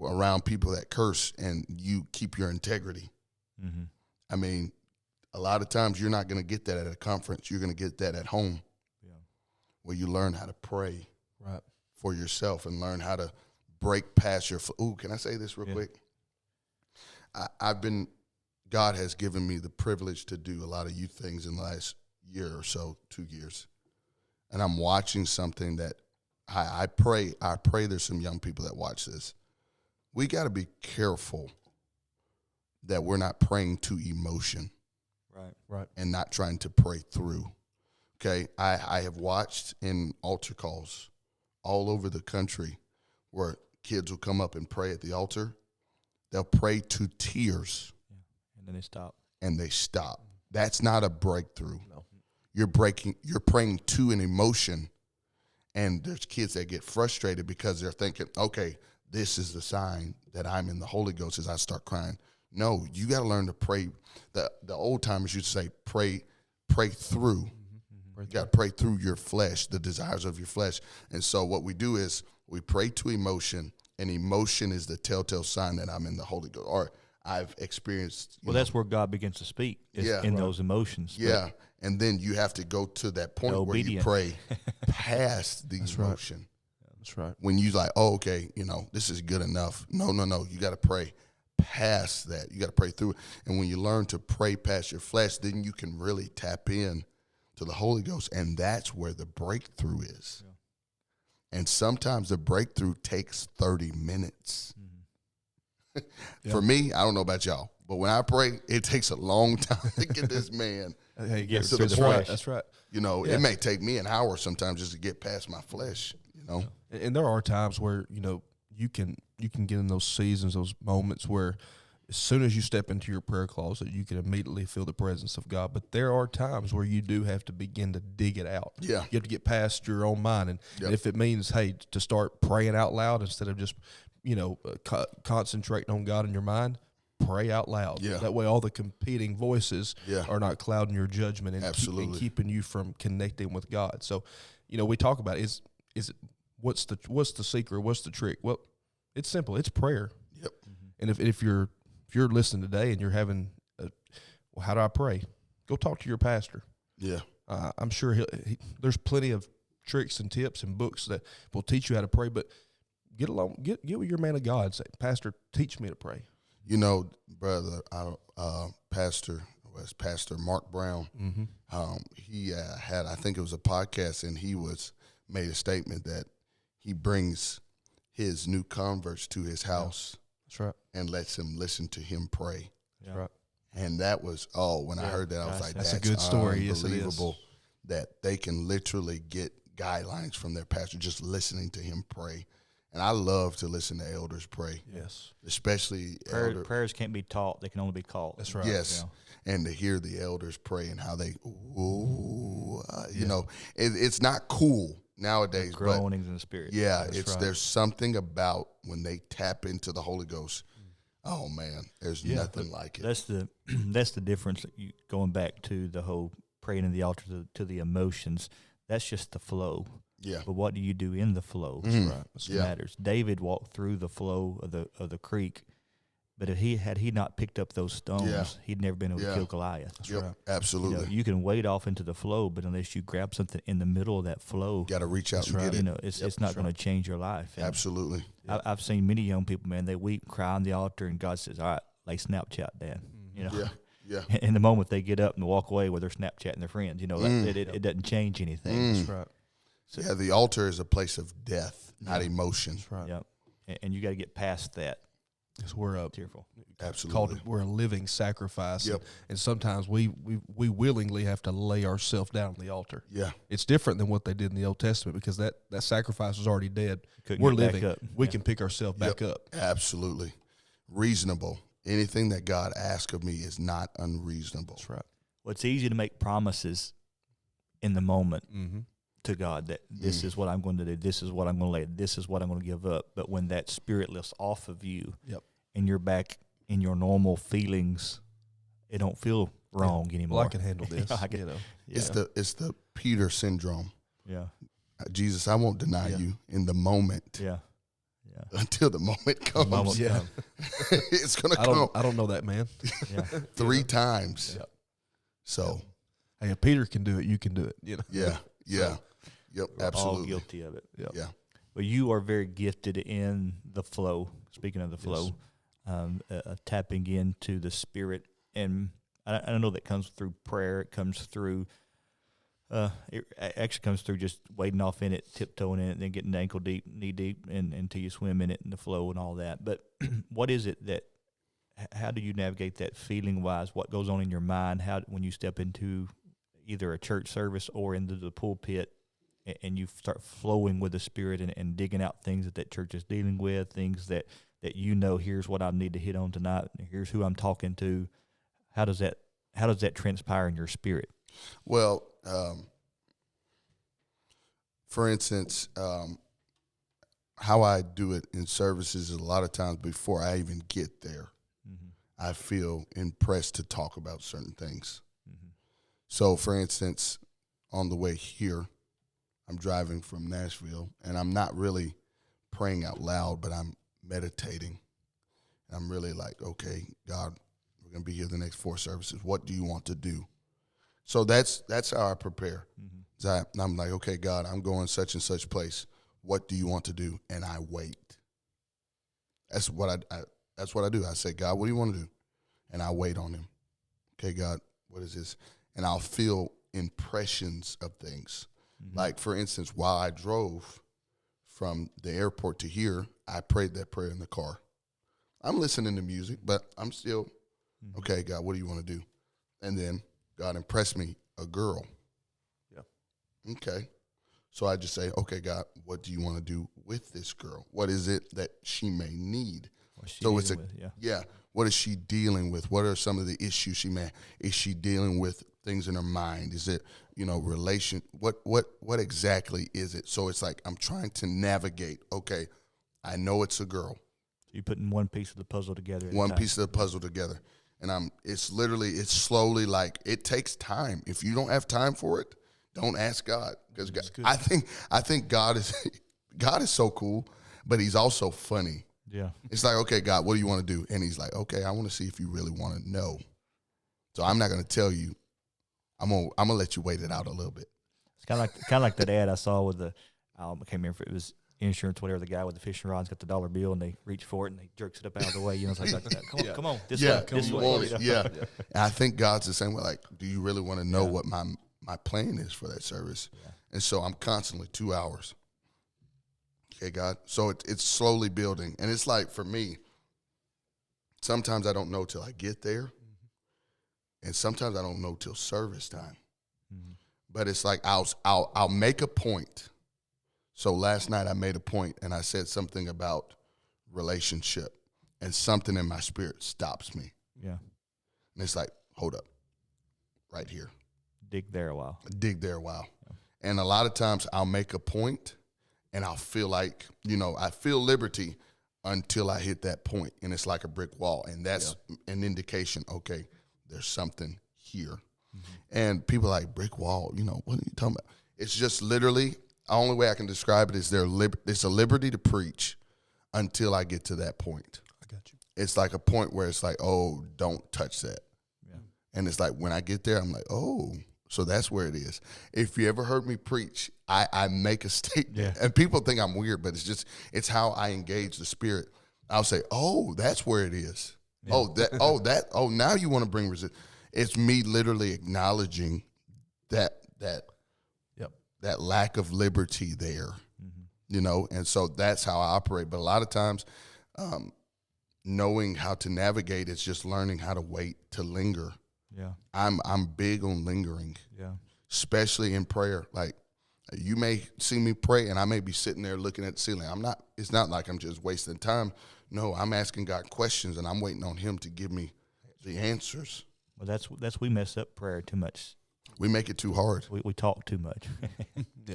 around people that curse and you keep your integrity? Mm-hmm. I mean, a lot of times you're not going to get that at a conference. You're going to get that at home, where you learn how to pray for yourself and learn how to break past your. Ooh, can I say this real quick? God has given me the privilege to do a lot of youth things in the last year or so, 2 years. And I'm watching something that I pray there's some young people that watch this. We got to be careful that we're not praying to emotion. Right. And not trying to pray through. Okay. I have watched in altar calls all over the country where kids will come up and pray at the altar. They'll pray to tears.
And then
they stop. That's not a breakthrough. No. You're praying to an emotion, and there's kids that get frustrated because they're thinking, okay, this is the sign that I'm in the Holy Ghost as I start crying. No, you got to learn to pray. The old timers used to say, pray through. You got to pray through your flesh, the desires of your flesh. And so what we do is we pray to emotion, and emotion is the telltale sign that I'm in the Holy Ghost, or I've experienced.
Well, that's where God begins to speak, is in those emotions.
Yeah, and then you have to go to that point where you pray past the emotion.
Right. That's right.
When you like, oh, okay, this is good enough. No. You got to pray past that. You got to pray through it. And when you learn to pray past your flesh, then you can really tap in to the Holy Ghost, and that's where the breakthrough is. Yeah. And sometimes the breakthrough takes 30 minutes. Mm-hmm. For me, I don't know about y'all, but when I pray, it takes a long time to get this man
get
to
through
the
the
point.
That's right.
It may take me an hour sometimes just to get past my flesh.
And there are times where you can get in those seasons, those moments where as soon as you step into your prayer closet, you can immediately feel the presence of God. But there are times where you do have to begin to dig it out.
Yeah.
You have to get past your own mind. And if it means, hey, to start praying out loud instead of just, concentrating on God in your mind, pray out loud.
Yeah.
That way all the competing voices are not clouding your judgment and,
Absolutely.
keeping you from connecting with God. So, we talk about is it what's the secret? What's the trick? Well, it's simple. It's prayer.
Yep.
And if you're listening today and you're having, how do I pray? Go talk to your pastor.
Yeah.
I'm sure there's plenty of tricks and tips and books that will teach you how to pray. But get with your man of God and say, Pastor, teach me to pray.
Brother, Pastor Mark Brown.
Mm-hmm.
He had, I think it was a podcast, and he made a statement that he brings his new converts to his house.
That's right.
And lets him listen to him pray.
That's right.
And that was, when I heard that, I was like,
that's a good story. Yes,
unbelievable that they can literally get guidelines from their pastor just listening to him pray. And I love to listen to elders pray.
Yes.
Especially
prayers can't be taught, they can only be called.
That's right.
Yes. Yeah. And to hear the elders pray and how they, it's not cool nowadays.
Groanings in the spirit.
Yeah, there's something about when they tap into the Holy Ghost. Oh man, there's nothing like it.
That's the difference. Going back to the whole praying in the altar to the emotions. That's just the flow.
Yeah.
But what do you do in the flow?
That's right.
That's what matters. David walked through the flow of the creek, but if he had not picked up those stones, he'd never been able to kill Goliath.
That's right.
Absolutely.
You can wade off into the flow, but unless you grab something in the middle of that flow,
got to reach out and get it.
It's not going to change your life. And
absolutely.
I've seen many young people, man. They weep, cry on the altar, and God says, "All right, lay Snapchat, Dad."
Yeah.
In the moment they get up and walk away with their Snapchat and their friends, it doesn't change anything.
That's right.
So, the altar is a place of death, not emotion.
That's right.
Yep. And you got to get past that.
Yes, we're
tearful.
Absolutely.
We're a living sacrifice.
Yep.
And sometimes we willingly have to lay ourselves down on the altar.
Yeah.
It's different than what they did in the Old Testament because that sacrifice was already dead.
Couldn't
we're
get
living.
back up.
We can pick ourselves back up.
Absolutely. Reasonable. Anything that God asks of me is not unreasonable.
That's right.
Well, it's easy to make promises in the moment to God that this is what I'm going to do, this is what I'm going to lay, this is what I'm going to give up. But when that spirit lifts off of you and you're back in your normal feelings, it don't feel wrong anymore.
Well, I can handle this.
It's the Peter syndrome.
Yeah.
Jesus, I won't deny you in the moment.
Yeah.
Until the moment comes. It's going to come.
I don't know that, man.
3 times.
Yep.
So.
Hey, if Peter can do it, you can do it.
Yeah. Yep.
We're
Absolutely.
all guilty of it.
Yep.
Yeah.
Well, you are very gifted in the flow. Speaking of the flow, tapping into the Spirit, and I know that comes through prayer. It comes through. It actually comes through just wading off in it, tiptoeing in it, and then getting ankle deep, knee deep, until you swim in it and the flow and all that. But what is it that? How do you navigate that feeling wise? What goes on in your mind? How when you step into either a church service or into the pulpit, and you start flowing with the Spirit and digging out things that church is dealing with, things that here's what I need to hit on tonight, here's who I'm talking to. How does that transpire in your spirit?
Well, for instance, how I do it in services is a lot of times before I even get there, I feel impressed to talk about certain things. So, for instance, on the way here, I'm driving from Nashville, and I'm not really praying out loud, but I'm meditating. I'm really like, okay, God, we're going to be here the next 4 services. What do you want to do? So that's how I prepare. I'm like, okay, God, I'm going such and such place. What do you want to do? And I wait. That's what I do. I say, God, what do you want to do? And I wait on him. Okay, God, what is this? And I'll feel impressions of things. Like, for instance, while I drove from the airport to here, I prayed that prayer in the car. I'm listening to music, but I'm still, okay, God, what do you want to do? And then God impressed me, a girl. Yeah. Okay. So I just say, okay, God, what do you want to do with this girl? What is it that she may need? So it's what is she dealing with? What are some of the issues is she dealing with things in her mind? Is it, what exactly is it? So it's like, I'm trying to navigate. Okay, I know it's a girl.
You're putting one piece of the puzzle together.
Piece of the puzzle together. And it's slowly, like, it takes time. If you don't have time for it, don't ask God. Because I think God is so cool, but he's also funny.
Yeah.
It's like, okay, God, what do you want to do? And he's like, okay, I want to see if you really want to know. So I'm not going to tell you. I'm gonna let you wait it out a little bit.
It's kind of like that ad I saw with I can't remember if it was insurance, whatever. The guy with the fishing rod's got the dollar bill, and they reach for it and they jerks it up out of the way. It's like that. Come on, this way.
Yeah. And I think God's the same way. Like, do you really want to know what my plan is for that service? Yeah. And so I'm constantly 2 hours. Okay, God. So it's slowly building, and it's like, for me, sometimes I don't know till I get there. And sometimes I don't know till service time. But it's like I'll make a point. So last night I made a point and I said something about relationship, and something in my spirit stops me.
Yeah.
And it's like, hold up, right here.
Dig there a while.
Yeah. And a lot of times I'll make a point and I'll feel like, I feel liberty until I hit that point, and it's like a brick wall. And that's an indication, okay, there's something here. And people are like, brick wall, what are you talking about? It's just literally, the only way I can describe it is it's a liberty to preach until I get to that point.
I got you.
It's like a point where it's like, oh, don't touch that. Yeah. And it's like, when I get there, I'm like, oh, so that's where it is. If you ever heard me preach, I make a statement, and people think I'm weird, but it's how I engage the Spirit. I'll say, oh, that's where it is. Yeah. Now you want to bring resistance. It's me literally acknowledging that lack of liberty there, and so that's how I operate. But a lot of times, knowing how to navigate is just learning how to wait, to linger.
Yeah,
I'm big on lingering.
Yeah,
especially in prayer. Like, you may see me pray, and I may be sitting there looking at the ceiling. It's not like I'm just wasting time. No, I'm asking God questions, and I'm waiting on him to give me the answers.
Well, we mess up prayer too much.
We make it too hard.
We talk too much.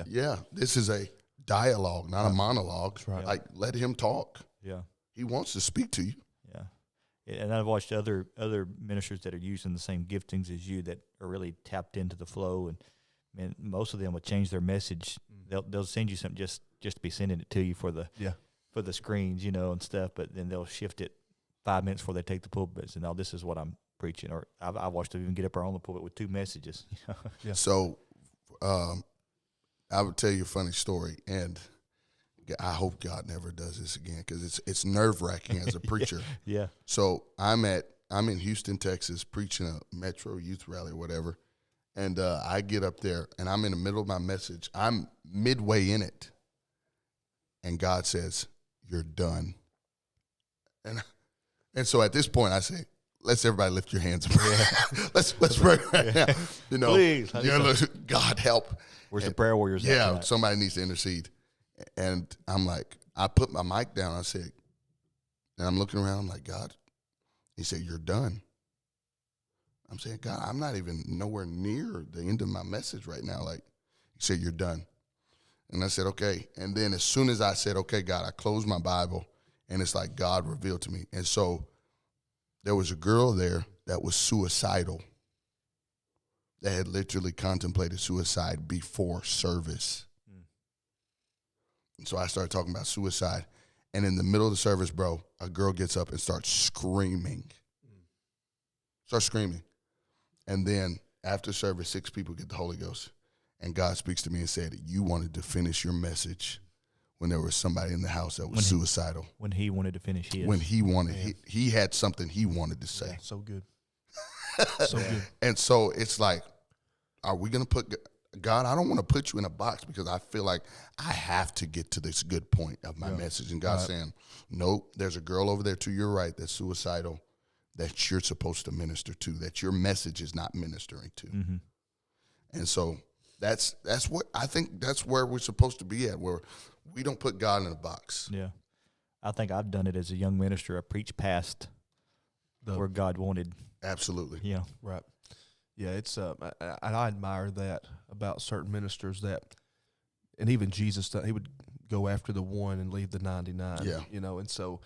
Yeah. This is a dialogue, not a monologue. That's right. Like, let him talk.
Yeah.
He wants to speak to you.
Yeah. And I've watched other ministers that are using the same giftings as you that are really tapped into the flow, and most of them will change their message. They'll send you something just to be sending it to you for the screens, and stuff, but then they'll shift it 5 minutes before they take the pulpit, and now this is what I'm preaching. Or I've watched them even get up there on the pulpit with 2 messages.
Yeah. So I would tell you a funny story, and I hope God never does this again, because it's nerve-wracking as a preacher.
Yeah.
So I'm in Houston, Texas, preaching a Metro Youth Rally or whatever, and I get up there, and I'm in the middle of my message. I'm midway in it, and God says, "You're done." And so at this point, I say, let's everybody lift your hands. let's pray right now.
Please.
God help.
Where's the prayer warriors?
Yeah, somebody needs to intercede. And I'm like, I put my mic down. I said, and I'm looking around. I'm like, God. He said, "You're done." I'm saying, God, I'm not even nowhere near the end of my message right now. Like, he said, "You're done." And I said, okay. And then as soon as I said, okay, God, I closed my Bible, and it's like God revealed to me. And so there was a girl there that was suicidal, that had literally contemplated suicide before service. And so I started talking about suicide. And in the middle of the service, bro, a girl gets up and starts screaming. And then after service, 6 people get the Holy Ghost. And God speaks to me and said, you wanted to finish your message when there was somebody in the house that was suicidal.
When he wanted to finish his.
When he wanted, he had something he wanted to say.
Yeah, so good. So good.
And so it's like, are we going to put, God, I don't want to put you in a box because I feel like I have to get to this good point of my message. And God's saying, nope, there's a girl over there to your right that's suicidal that you're supposed to minister to, that your message is not ministering to.
Mm-hmm.
And so that's what I think that's where we're supposed to be at, where we don't put God in a box.
Yeah. I think I've done it as a young minister. I preached past where God wanted.
Absolutely.
Yeah.
Right. Yeah, it's I admire that about certain ministers that, and even Jesus, he would go after the one and leave the 99.
Yeah.
You know, and so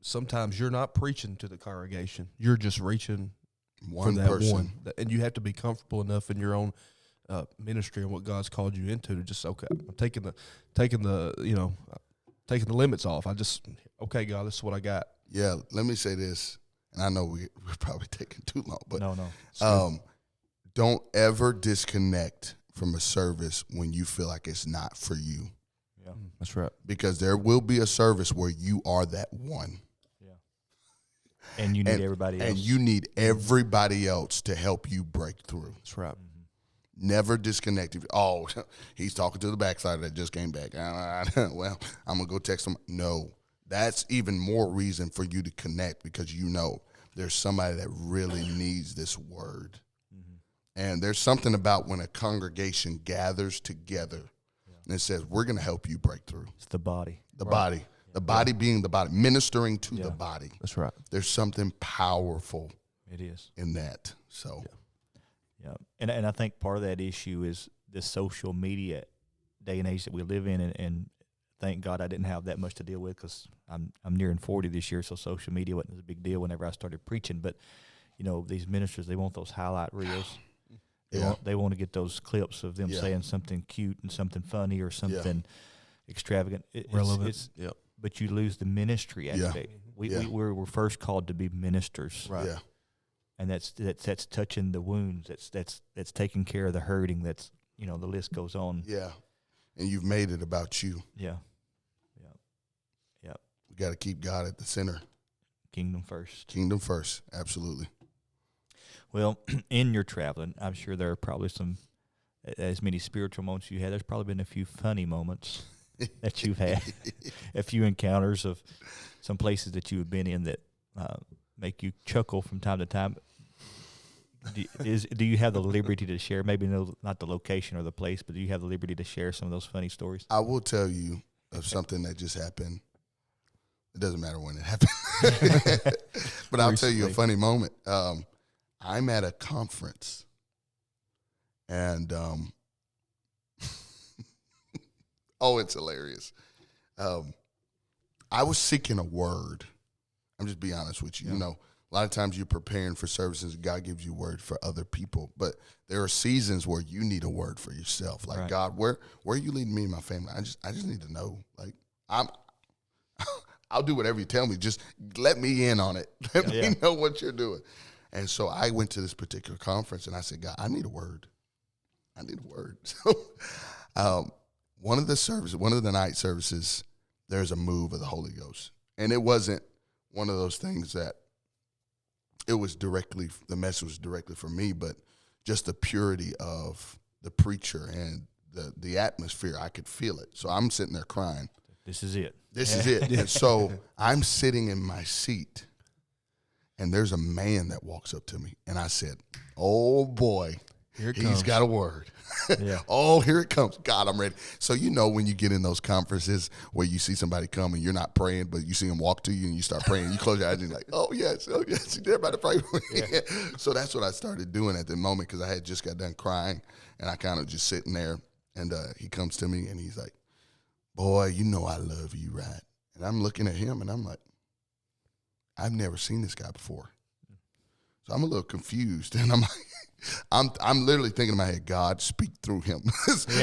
sometimes you're not preaching to the congregation. You're just reaching
One
for that
person.
one. And you have to be comfortable enough in your own ministry and what God's called you into to just, okay, I'm taking the limits off. Okay, God, this is what I got.
Yeah, let me say this, and I know we're probably taking too long, but
No.
Don't ever disconnect from a service when you feel like it's not for you.
Yeah.
That's right.
Because there will be a service where you are that one.
Yeah. And you need everybody else.
And you need everybody else to help you break through.
That's right.
Never disconnect. He's talking to the backslider that just came back. Well, I'm going to go text him. No, that's even more reason for you to connect, because you know there's somebody that really needs this word. And there's something about when a congregation gathers together and it says, we're going to help you break through.
It's the body.
The body. The body being the body, ministering to the body.
That's right.
There's something powerful
It is.
in that. So,
Yeah. And I think part of that issue is this social media day and age that we live in, and thank God I didn't have that much to deal with, because I'm nearing 40 this year, so social media wasn't a big deal whenever I started preaching. But, you know, these ministers, they want those highlight reels. They want to get those clips of them saying something cute and something funny or something extravagant.
Relevant.
But you lose the ministry aspect. We're first called to be ministers.
Right.
yeah.
And that's touching the wounds. That's taking care of the hurting. That's, you know, the list goes on.
Yeah. And you've made it about you.
Yeah.
We got to keep God at the center.
Kingdom first.
Kingdom first. Absolutely.
Well, in your traveling, I'm sure there are probably as many spiritual moments you had. There's probably been a few funny moments that you've had, a few encounters of some places that you've been in that make you chuckle from time to time. Do you have the liberty to share? Maybe not the location or the place, but do you have the liberty to share some of those funny stories?
I will tell you of something that just happened. It doesn't matter when it happened. But I'll tell you a funny moment. I'm at a conference, and it's hilarious. I was seeking a word. I'm just being honest with you.
Yeah.
You know, a lot of times you're preparing for services, God gives you word for other people, but there are seasons where you need a word for yourself. Like, God, where are you leading me and my family? I just need to know. Like, I'll do whatever you tell me. Just let me in on it. Let me know what you're doing. And so I went to this particular conference, and I said, God, I need a word. I need a word. So one of the night services, there's a move of the Holy Ghost. And it wasn't one of those things that the message was directly for me, but just the purity of the preacher and the atmosphere, I could feel it. So I'm sitting there crying.
This is it.
This is it. And so I'm sitting in my seat, and there's a man that walks up to me, and I said, oh, boy, he's got a word. Oh, here it comes. God, I'm ready. So you know when you get in those conferences where you see somebody come and you're not praying, but you see them walk to you and you start praying, you close your eyes and you're like, oh, yes, they're about to pray for me. So that's what I started doing at the moment, because I had just got done crying, and I kind of just sitting there. And he comes to me and he's like, boy, you know I love you, right? And I'm looking at him and I'm like, I've never seen this guy before. So I'm a little confused. And I'm like, I'm literally thinking in my head, God, speak through him.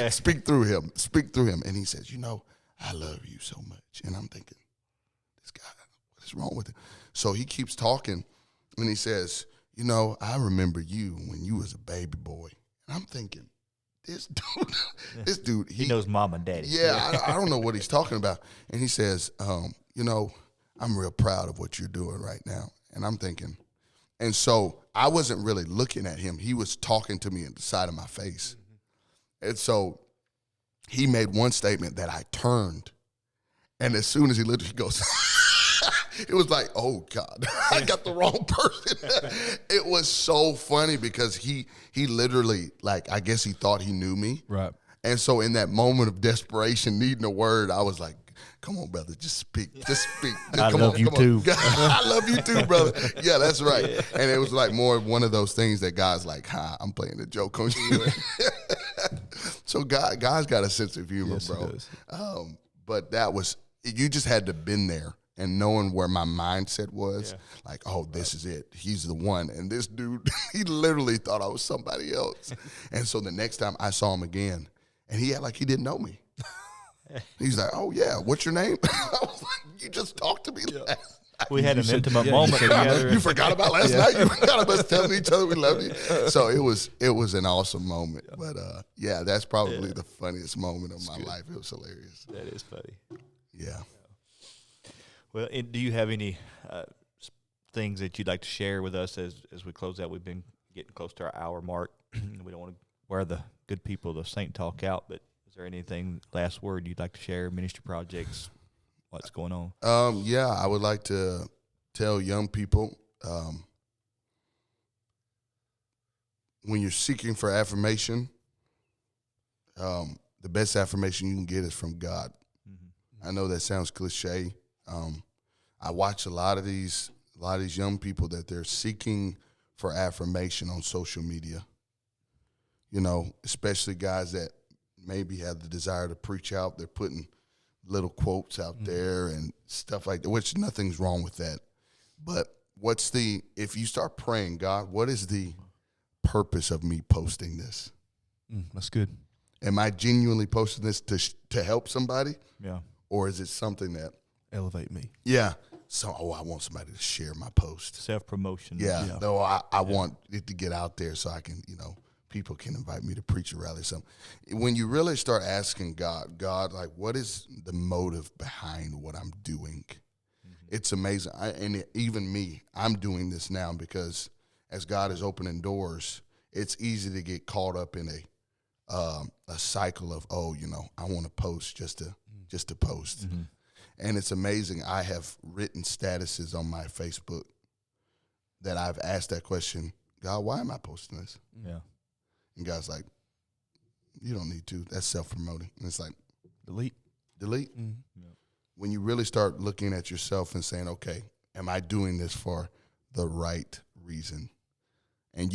Speak through him. Speak through him. And he says, you know, I love you so much. And I'm thinking, this guy, what is wrong with him? So he keeps talking and he says, you know, I remember you when you was a baby boy. And I'm thinking, this dude,
he knows mom and daddy.
Yeah, I don't know what he's talking about. And he says, you know, I'm real proud of what you're doing right now. And I'm thinking, and so I wasn't really looking at him. He was talking to me in the side of my face. Mm-hmm. And so he made one statement that I turned. And as soon as he looked, he goes, it was like, oh, God, I got the wrong person. It was so funny because he literally, like, I guess he thought he knew me.
Right.
And so in that moment of desperation, needing a word, I was like, come on, brother, just speak. Just speak.
I love you too.
I love you too, brother. Yeah, that's right. Yeah. And it was like more of one of those things that God's like, I'm playing a joke on you. So God's got a sense of humor,
yes,
bro.
He does.
But that was, you just had to been there. And knowing where my mindset was, like, oh, this is it. He's the one. And this dude, he literally thought I was somebody else. And so the next time I saw him again, and he had like he didn't know me. He's like, oh, yeah, what's your name? I was like, you just talked to me last night.
We had an intimate moment together.
You forgot about last night? You forgot about us telling each other we loved you? So it was an awesome moment. But, that's probably the funniest moment of my life. It was hilarious.
That is funny.
Yeah.
Well, do you have any things that you'd like to share with us as we close out? We've been getting close to our hour mark. We don't want to wear the good people the Saint talk out, but is there anything, last word you'd like to share, ministry projects, what's going on?
I would like to tell young people, when you're seeking for affirmation, the best affirmation you can get is from God. Mm-hmm. I know that sounds cliche. I watch a lot of these young people that they're seeking for affirmation on social media. You know, especially guys that maybe have the desire to preach out. They're putting little quotes out there and stuff like that, which nothing's wrong with that. But if you start praying, God, what is the purpose of me posting this?
That's good.
Am I genuinely posting this to help somebody?
Yeah.
Or is it something that
elevate me?
Yeah. So, I want somebody to share my post.
Self-promotion.
Yeah. Though I want it to get out there so I can, people can invite me to preach a rally or something. When you really start asking God, like, what is the motive behind what I'm doing? Mm-hmm. It's amazing. Even me, I'm doing this now because as God is opening doors, it's easy to get caught up in a cycle of, I want to post just to post. Mm-hmm. And it's amazing. I have written statuses on my Facebook that I've asked that question, God, why am I posting this?
Yeah.
And God's like, you don't need to. That's self-promoting. And it's like, delete. Mm-hmm. Yeah. When you really start looking at yourself and saying, okay, am I doing this for the right reason? And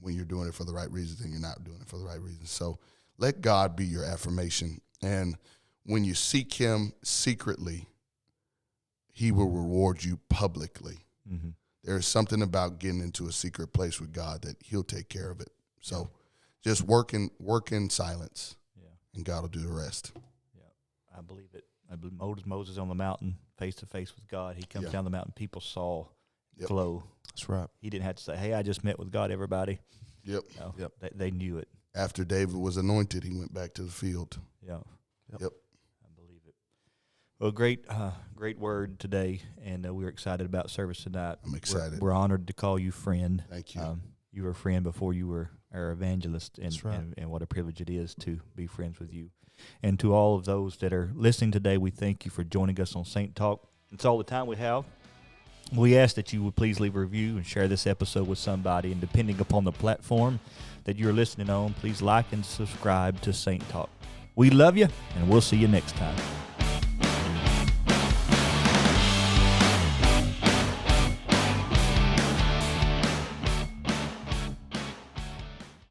when you're doing it for the right reason and you're not doing it for the right reason. So let God be your affirmation. And when you seek him secretly, he will reward you publicly. Mm-hmm. There's something about getting into a secret place with God that he'll take care of it. So just work in silence, and God will do the rest.
Yeah, I believe it. I believe Moses on the mountain, face to face with God. He comes down the mountain. People saw glow.
That's right.
He didn't have to say, hey, I just met with God, everybody.
Yep.
No, they knew it.
After David was anointed, he went back to the field.
Yeah.
Yep.
Well, great word today, and we're excited about service tonight.
I'm excited.
We're honored to call you friend.
Thank you.
You were a friend before you were our evangelist, and,
That's right.
and what a privilege it is to be friends with you. And to all of those that are listening today, we thank you for joining us on Saint Talk. It's all the time we have. We ask that you would please leave a review and share this episode with somebody, and depending upon the platform that you're listening on, please like and subscribe to Saint Talk. We love you, and we'll see you next time.